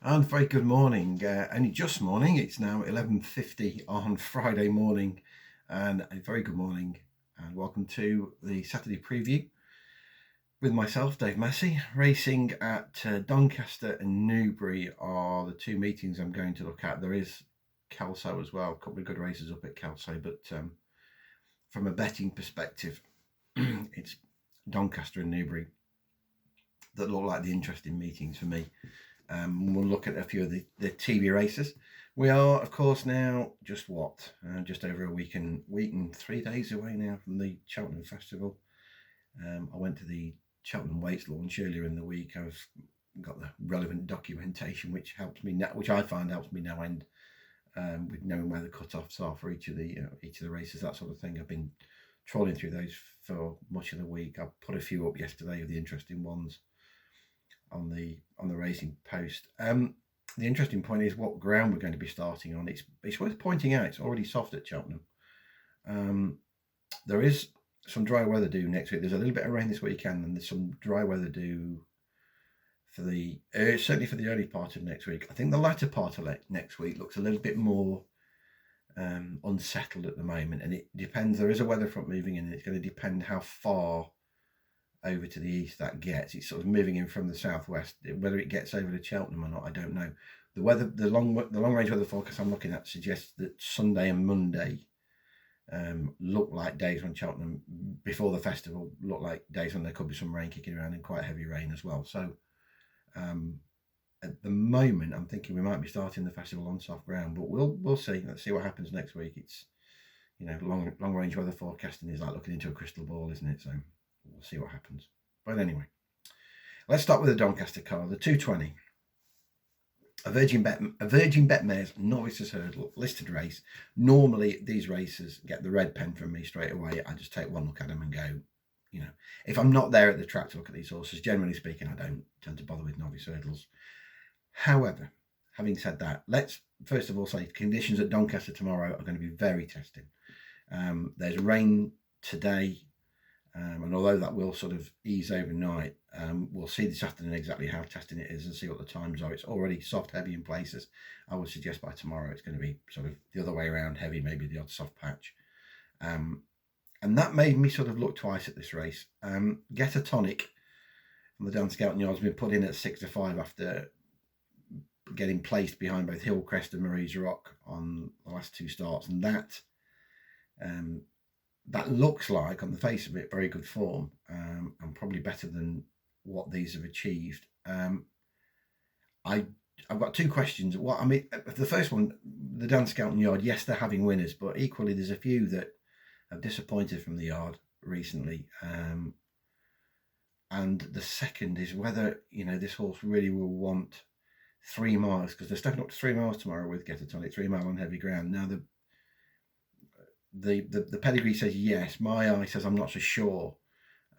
And very good morning. Only just morning. It's now 11:50 on Friday morning, and a very good morning. And welcome to the Saturday preview with myself, Dave Massey. Racing at Doncaster and Newbury are the two meetings I'm going to look at. There is Kelso as well. A couple of good races up at Kelso, but from a betting perspective, it's Doncaster and Newbury that look like the interesting meetings for me. We'll look at a few of the TV races. We are, of course, now just over a week and 3 days away now from the Cheltenham Festival. I went to the Cheltenham Weights launch earlier in the week. I've got the relevant documentation, which helps me now, which I find helps me now end with knowing where the cut-offs are for each of the races, that sort of thing. I've been trawling through those for much of the week. I put a few up yesterday of the interesting ones on the Racing Post. The interesting point is what ground we're going to be starting on. It's worth pointing out it's already soft at Cheltenham. There is some dry weather due next week. There's a little bit of rain this weekend, and there's some dry weather due for the certainly for the early part of next week. I think the latter part of next week looks a little bit more unsettled at the moment, and it depends. There is a weather front moving in, and it's going to depend how far over to the east that gets. It's sort of moving in from the southwest. Whether it gets over to Cheltenham or not, I don't know. The long range weather forecast I'm looking at suggests that Sunday and Monday look like days when Cheltenham, before the festival, look like days when there could be some rain kicking around, and quite heavy rain as well. So at the moment, I'm thinking we might be starting the festival on soft ground, but we'll see. Let's see what happens next week. It's long range weather forecasting is like looking into a crystal ball, isn't it? So we'll see what happens. But anyway, let's start with the Doncaster card, the 220. A Virgin Bet Mares Novices Hurdle listed race. Normally, these races get the red pen from me straight away. I just take one look at them and go, if I'm not there at the track to look at these horses, generally speaking, I don't tend to bother with novice hurdles. However, having said that, let's first of all say conditions at Doncaster tomorrow are going to be very testing. There's rain today. And although that will sort of ease overnight, we'll see this afternoon exactly how testing it is and see what the times are. It's already soft, heavy in places. I would suggest by tomorrow it's going to be sort of the other way around, heavy, maybe the odd soft patch. And that made me sort of look twice at this race. Get a Tonic from the Dan Skelton Yard has been put in at 6-5 after getting placed behind both Hillcrest and Marie's Rock on the last two starts. And that looks like, on the face of it, very good form, and probably better than what these have achieved. I've got two questions. The first one, the Dan Skelton Yard, yes, they're having winners, but equally there's a few that have disappointed from the yard recently. And the second is whether, this horse really will want 3 miles, because they're stepping up to 3 miles tomorrow with Get a Tonic, 3 mile on heavy ground. Now, the pedigree says yes. My eye says I'm not so sure.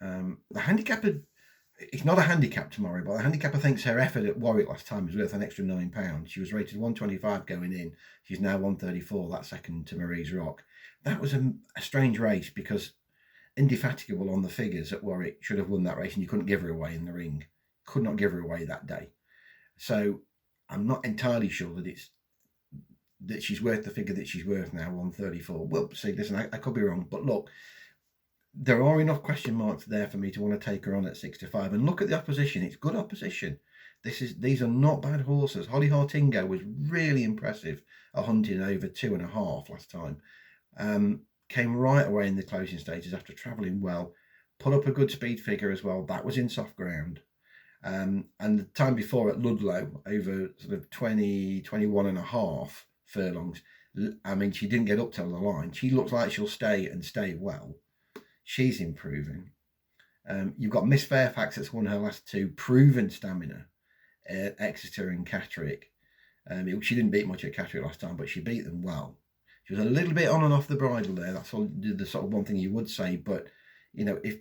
The handicap, it's not a handicap tomorrow, but the handicapper thinks her effort at Warwick last time was worth an extra £9. She was rated 125 going in. She's now 134. That second to Marie's Rock. That was a strange race because Indefatigable on the figures at Warwick should have won that race, and you couldn't give her away in the ring. Could not give her away that day. So I'm not entirely sure that she's worth the figure that she's worth now, 134. Well, see, listen, I could be wrong, but look, there are enough question marks there for me to want to take her on at 6-5. And look at the opposition; it's good opposition. These are not bad horses. Holly Hartingo was really impressive at hunting over 2.5 last time. Came right away in the closing stages after travelling well. Put up a good speed figure as well. That was in soft ground. And the time before at Ludlow, over sort of 21.5 furlongs. I mean, she didn't get up to the line. She looks like she'll stay well. She's improving. You've got Miss Fairfax that's won her last two, proven stamina, Exeter and Catterick. She didn't beat much at Catterick last time, but she beat them well. She was a little bit on and off the bridle there. That's all, the sort of one thing you would say. But, if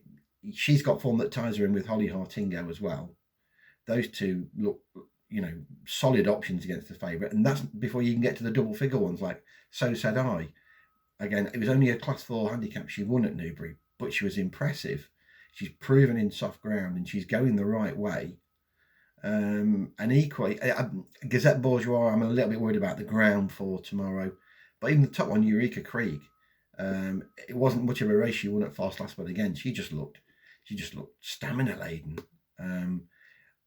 she's got form that ties her in with Holly Hartingo as well, those two look, solid options against the favourite. And that's before you can get to the double figure ones like So Said I. Again, it was only a Class 4 handicap she won at Newbury, but she was impressive. She's proven in soft ground and she's going the right way. And equally, Gazette Bourgeois, I'm a little bit worried about the ground for tomorrow. But even the top one, Eureka Krieg, it wasn't much of a race. She won at fast last, but again, she just looked stamina laden.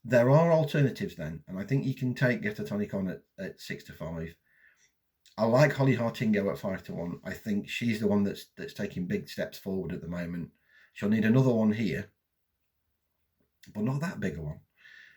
There are alternatives then, and I think you can get a tonic on at 6 to 5. I like Holly Hartingo at 5 to 1. I think she's the one that's taking big steps forward at the moment. She'll need another one here, but not that big a one.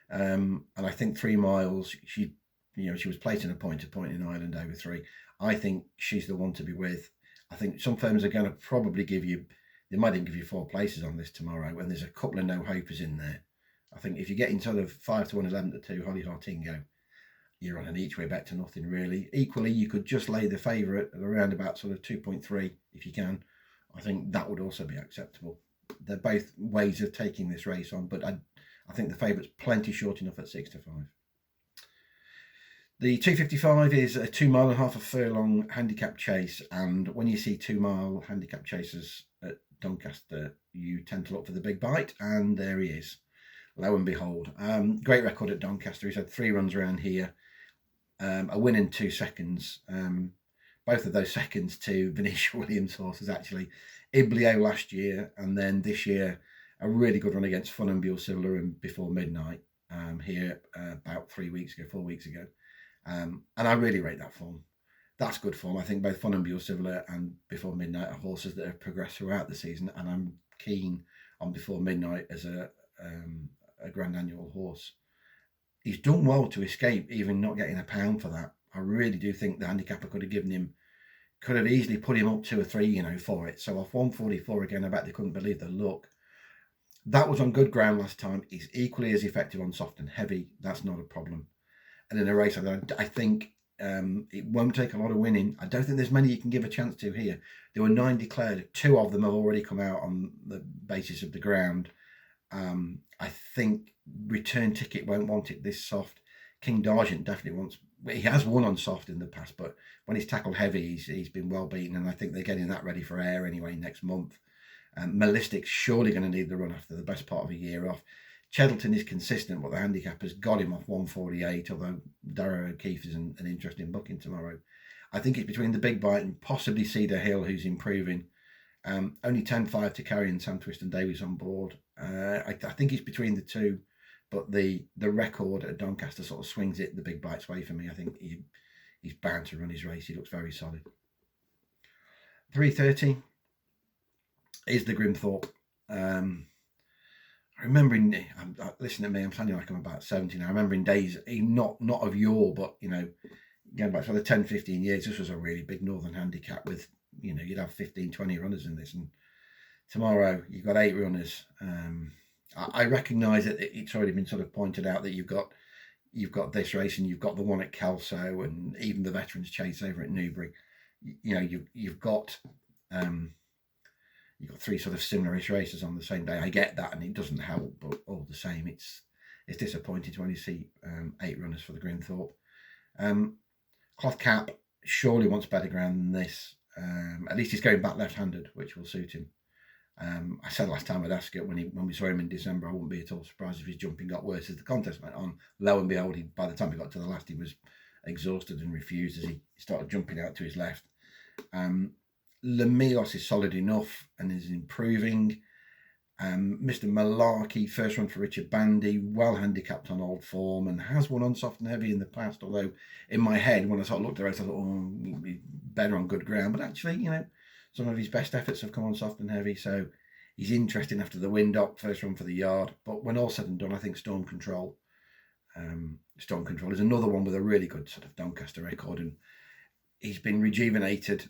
And I think 3 miles, she was placing a point to point in Ireland over 3. I think she's the one to be with. I think some firms are going to probably they might even give you 4 places on this tomorrow, and there's a couple of no-hopers in there. I think if you're getting sort of 5 to 1, 11 to 2, Holly Hartingo, you're on an each way bet to nothing really. Equally, you could just lay the favourite at around about sort of 2.3 if you can. I think that would also be acceptable. They're both ways of taking this race on, but I think the favourite's plenty short enough at 6 to 5. The 255 is a 2 mile and a half a furlong handicap chase, and when you see 2 mile handicap chasers at Doncaster, you tend to look for the big bite, and there he is. Lo and behold, great record at Doncaster. He's had 3 runs around here, a win in 2 seconds. Both of those seconds to Venetia Williams' horses actually. Iblio last year, and then this year a really good run against Funambule Civil and Before Midnight here about 4 weeks ago. And I really rate that form. That's good form. I think both Funambule Civil and Before Midnight are horses that have progressed throughout the season, and I'm keen on Before Midnight as a Grand Annual horse. He's done well to escape even not getting £1 for that. I really do think the handicapper could have easily put him up 2 or 3, for it. So off 144 again, I bet they couldn't believe the luck. That was on good ground last time. He's equally as effective on soft and heavy. That's not a problem. And in a race, I think it won't take a lot of winning. I don't think there's many you can give a chance to here. There were 9 declared. 2 of them have already come out on the basis of the ground. I think Return Ticket won't want it this soft. King D'Argent definitely wants. He has won on soft in the past, but when he's tackled heavy, he's been well beaten, and I think they're getting that ready for air anyway next month. Malistic's surely going to need the run after the best part of a year off. Cheddleton is consistent, but the handicap has got him off 148, although Darrow O'Keefe is an interesting booking tomorrow. I think it's between the big bite and possibly Cedar Hill, who's improving. Only 10-5 to carry and Sam Twist and Davies on board. I think it's between the two, but the record at Doncaster sort of swings it the big bite's way for me. I think he's bound to run his race. He looks very solid. 3:30 is the Grimthorpe. I remember listen to me, I'm sounding like I'm about 70 now. I remember in days, not of yore, but going back for the 10-15 years, this was a really big northern handicap with you'd have 15-20 runners in this, and tomorrow you've got 8 runners. I recognise that it's already been sort of pointed out that you've got this race and you've got the one at Kelso and even the Veterans Chase over at Newbury. You've got 3 sort of similar-ish races on the same day. I get that, and it doesn't help, but all the same, it's disappointing to only see 8 runners for the Grimthorpe. Cloth Cap surely wants better ground than this. At least he's going back left-handed, which will suit him. I said last time at Ascot when we saw him in December, I wouldn't be at all surprised if his jumping got worse as the contest went on. Lo and behold, by the time he got to the last, he was exhausted and refused as he started jumping out to his left. Lemilos is solid enough and is improving. Mr. Malarkey, first run for Richard Bandy, well handicapped on old form and has won on soft and heavy in the past, although in my head when I sort of looked at it I thought, he's better on good ground, but actually some of his best efforts have come on soft and heavy, so he's interesting after the wind up, first run for the yard. But when all said and done, I think Storm Control is another one with a really good sort of Doncaster record, and he's been rejuvenated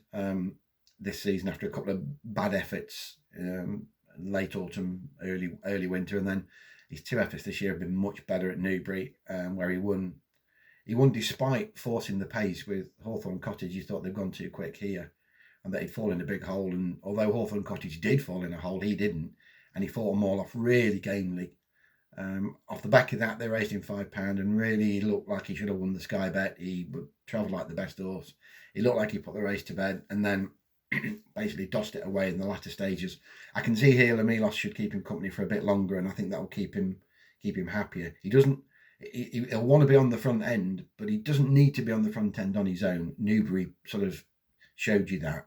this season after a couple of bad efforts, late autumn, early winter, and then his 2 efforts this year have been much better at Newbury, where he won despite forcing the pace with Hawthorne Cottage. You thought they've gone too quick here and that he'd fall in a big hole, and although Hawthorne Cottage did fall in a hole, he didn't, and he fought them all off really gamely. Off the back of that, they raised him £5, and really he looked like he should have won the Sky Bet. He would travel like the best horse. He looked like he put the race to bed, and then basically dossed it away in the latter stages. I can see here Lemilos should keep him company for a bit longer, and I think that will keep him happier. He doesn't He'll want to be on the front end, but he doesn't need to be on the front end on his own. Newbury sort of showed you that.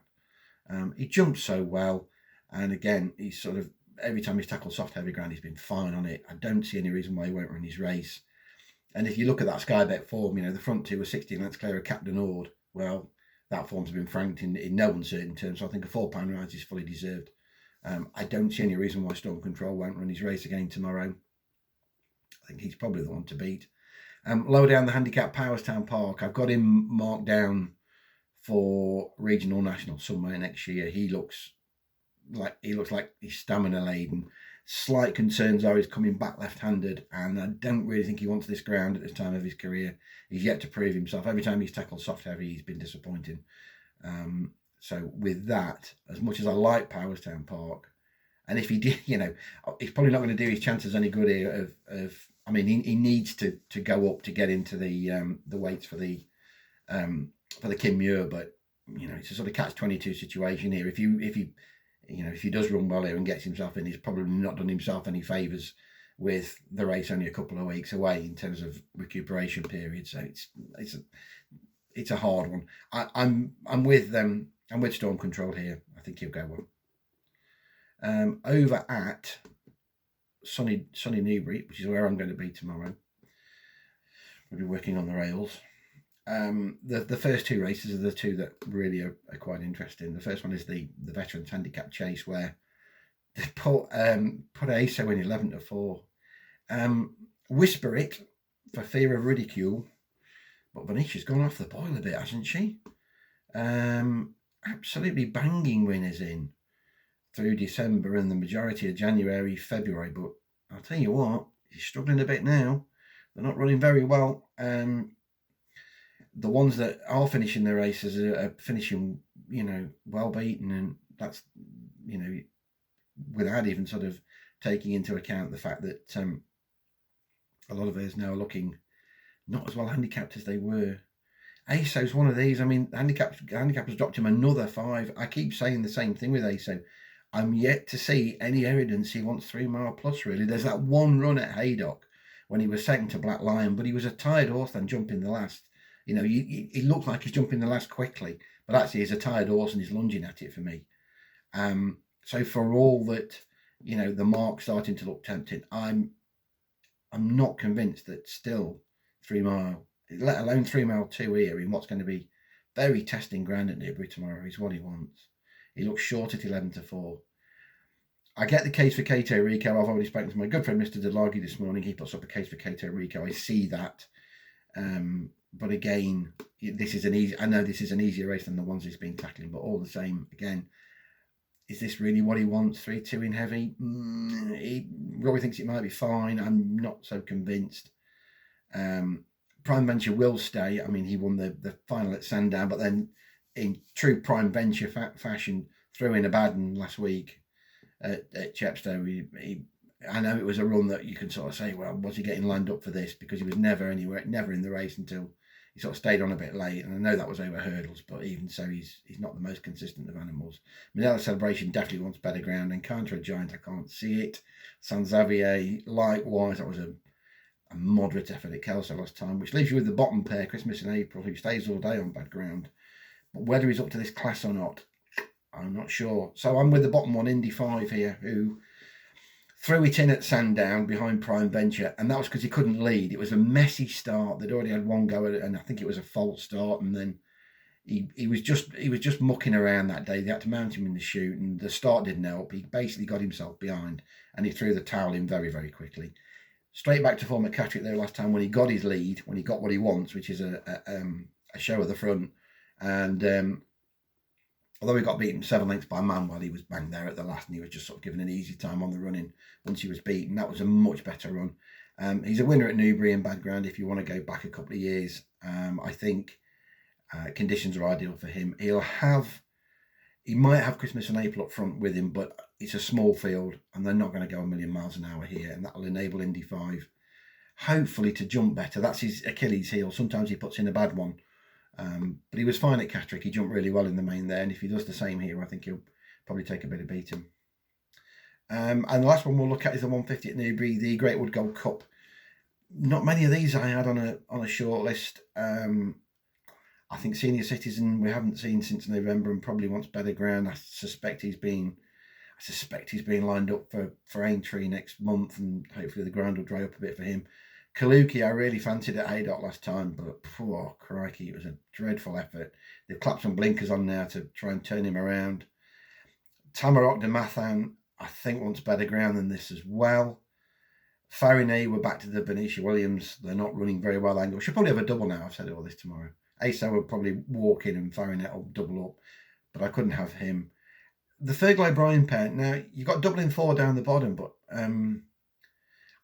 He jumps so well, and again, he's sort of, every time he's tackled soft heavy ground, he's been fine on it. I don't see any reason why he won't run his race. And if you look at that Sky Bet form, the front two were 16 lengths clear of Captain Ord. Well, that form's been franked in no uncertain terms. So I think a £4 rise is fully deserved. I don't see any reason why Storm Control won't run his race again tomorrow. I think he's probably the one to beat. Lower down the handicap, Powerstown Park, I've got him marked down for regional national somewhere next year. He looks like he's stamina laden. Slight concerns are he's coming back left-handed, and I don't really think he wants this ground at this time of his career. He's yet to prove himself. Every time he's tackled soft heavy, he's been disappointing. So with that, as much as I like Powerstown Park, and if he did, he's probably not going to do his chances any good here. He needs to go up to get into the weights for the Kim Muir, but it's a sort of catch-22 situation here. If he does run well here and gets himself in, he's probably not done himself any favours with the race only a couple of weeks away in terms of recuperation period. So it's a hard one. I'm with Storm Control here. I think he'll go well. Over at sunny Newbury, which is where I'm going to be tomorrow. We'll be working on the rails. The first two races are the two that really are quite interesting. The first one is the Veterans Handicap Chase, where they put ASO in 11-4. Whisper it for fear of ridicule, but Venetia's gone off the boil a bit, hasn't she? Absolutely banging winners in through December and the majority of January, February, but I'll tell you what, he's struggling a bit now. They're not running very well. The ones that are finishing the races are finishing, well beaten, and that's, without even sort of taking into account the fact that a lot of us now are looking not as well handicapped as they were. ASO's one of these. Handicap has dropped him another 5. I keep saying the same thing with ASO. I'm yet to see any evidence he wants 3 mile plus, really. There's that one run at Haydock when he was second to Black Lion, but he was a tired horse then jumping the last. He looked like he's jumping the last quickly, but actually he's a tired horse and he's lunging at it for me. So for all that, the mark's starting to look tempting, I'm not convinced that still 3 mile, let alone 3 mile 2 here in what's going to be very testing ground at Newbury tomorrow is what he wants. He looks short at 11-4. I get the case for Cato Rico. I've already spoken to my good friend Mr. Delagi this morning. He puts up a case for Cato Rico. I see that. But again, I know this is an easier race than the ones he's been tackling, but all the same, again, is this really what he wants? 3-2 in heavy? Robbie thinks it might be fine. I'm not so convinced. Prime Venture will stay. He won the final at Sandown, but then in true Prime Venture fashion, threw in a bad one last week at Chepstow. I know it was a run that you can sort of say, well, was he getting lined up for this? Because he was never in the race until he sort of stayed on a bit late. And I know that was over hurdles, but even so, he's not the most consistent of animals. Manila Celebration definitely wants better ground. Encounter a Giant, I can't see it. San Xavier, likewise, that was a moderate effort at Kelso last time, which leaves you with the bottom pair, Christmas in April, who stays all day on bad ground. But whether he's up to this class or not, I'm not sure. So I'm with the bottom one, Indy 5 here, who threw it in at Sandown behind Prime Venture, and that was because he couldn't lead. It was a messy start. They'd already had one go at it, and I think it was a false start, and then he was just mucking around that day. They had to mount him in the chute, and the start didn't help. He basically got himself behind, and he threw the towel in very, very quickly. Straight back to form at Catterick there last time when he got his lead, when he got what he wants, which is a show at the front. And although he got beaten 7 lengths by Manuel, he was bang there at the last, and he was just sort of given an easy time on the running once he was beaten. That was a much better run. He's a winner at Newbury and bad ground if you want to go back a couple of years. I think conditions are ideal for him. He might have Christmas and April up front with him, but it's a small field and they're not going to go a million miles an hour here, and that'll enable Indy 5 hopefully to jump better. That's his Achilles heel. Sometimes he puts in a bad one. But he was fine at Catterick. He jumped really well in the main there, and if he does the same here, I think he'll probably take a bit of beating. And the last one we'll look at is the 150 at Newbury, the Great Wood Gold Cup. not many of these I had on a short list. I think Senior Citizen we haven't seen since November and probably wants better ground. I suspect he's being lined up for Aintree next month, and hopefully the ground will dry up a bit for him. Kaluki, I really fancied at Haydock last time, but poor crikey, it was a dreadful effort. They've clapped some blinkers on now to try and turn him around. Tamarok de Mathan, I think, wants better ground than this as well. Farinay, we're back to the Benicia Williams. They're not running very well angle. She'll probably have a double now. I've said all this tomorrow. Asa will probably walk in and Farinay will double up, but I couldn't have him. The Fergal O'Brien pair, now you've got Dublin 4 down the bottom, but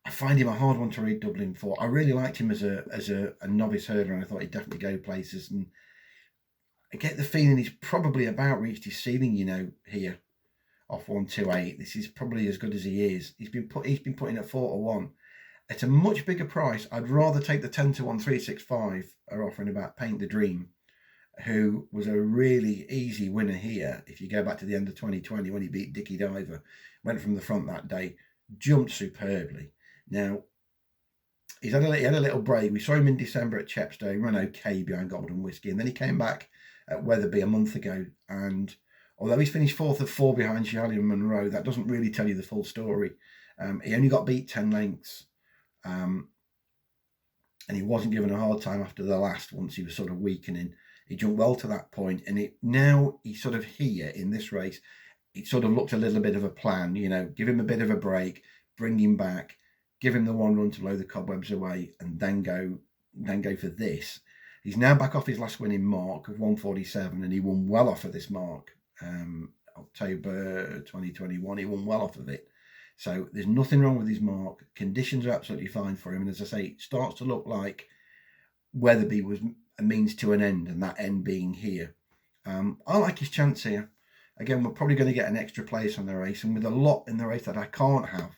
I find him a hard one to read, Dublin 4. I really liked him as a novice hurdler, and I thought he'd definitely go places. And I get the feeling he's probably about reached his ceiling, here off 128. This is probably as good as he is. He's been putting at 4-1 at a much bigger price. I'd rather take the 10-1 365 are offering about Paint the Dream, who was a really easy winner here. If you go back to the end of 2020 when he beat Dickie Diver, went from the front that day, jumped superbly. Now, he had a little break. We saw him in December at Chepstow. He ran okay behind Golden Whiskey, and then he came back at Wetherby a month ago. And although he's finished 4th of 4 behind Charlie and Monroe, that doesn't really tell you the full story. He only got beat 10 lengths, and he wasn't given a hard time after the last. Once he was sort of weakening, he jumped well to that point, and now he's sort of here in this race. It sort of looked a little bit of a plan, give him a bit of a break, bring him back, give him the one run to blow the cobwebs away, and then go for this. He's now back off his last winning mark of 147, and he won well off of this mark. October 2021, he won well off of it. So there's nothing wrong with his mark. Conditions are absolutely fine for him, and as I say, it starts to look like Wetherby was a means to an end, and that end being here. I like his chance here. Again, we're probably going to get an extra place on the race, and with a lot in the race that I can't have,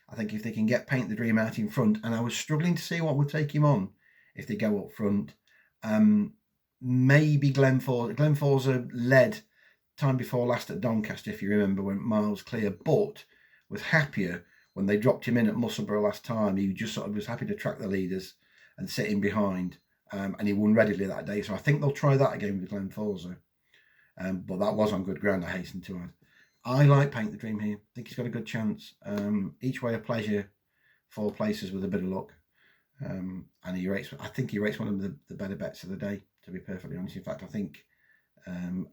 I think if they can get Paint the Dream out in front, and I was struggling to see what would take him on if they go up front. Maybe Glenforza led time before last at Doncaster, if you remember, went miles clear, but was happier when they dropped him in at Musselburgh last time. He just sort of was happy to track the leaders and sit in behind, and he won readily that day. So I think they'll try that again with Glenforza. But that was on good ground, I hasten to add. I like Paint the Dream here. I think he's got a good chance. Each way a pleasure, 4 places with a bit of luck. And I think he rates one of the better bets of the day, to be perfectly honest. In fact, I think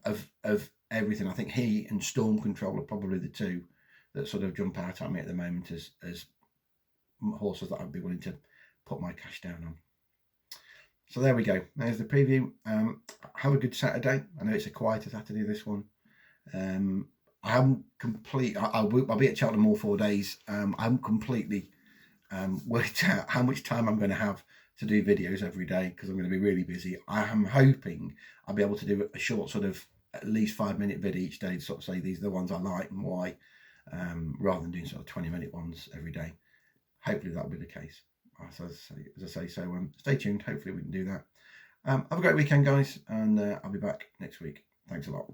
of everything, I think he and Storm Control are probably the two that sort of jump out at me at the moment as horses that I'd be willing to put my cash down on. So there we go. There's the preview. Have a good Saturday. I know it's a quieter Saturday, this one. I haven't I'll be at Cheltenham all 4 days. I haven't completely worked out how much time I'm going to have to do videos every day, because I'm going to be really busy. I am hoping I'll be able to do a short sort of at least 5-minute video each day to sort of say these are the ones I like and why, rather than doing sort of 20-minute ones every day. Hopefully that'll be the case. As I say, stay tuned. Hopefully we can do that. Have a great weekend, guys, and I'll be back next week. Thanks a lot.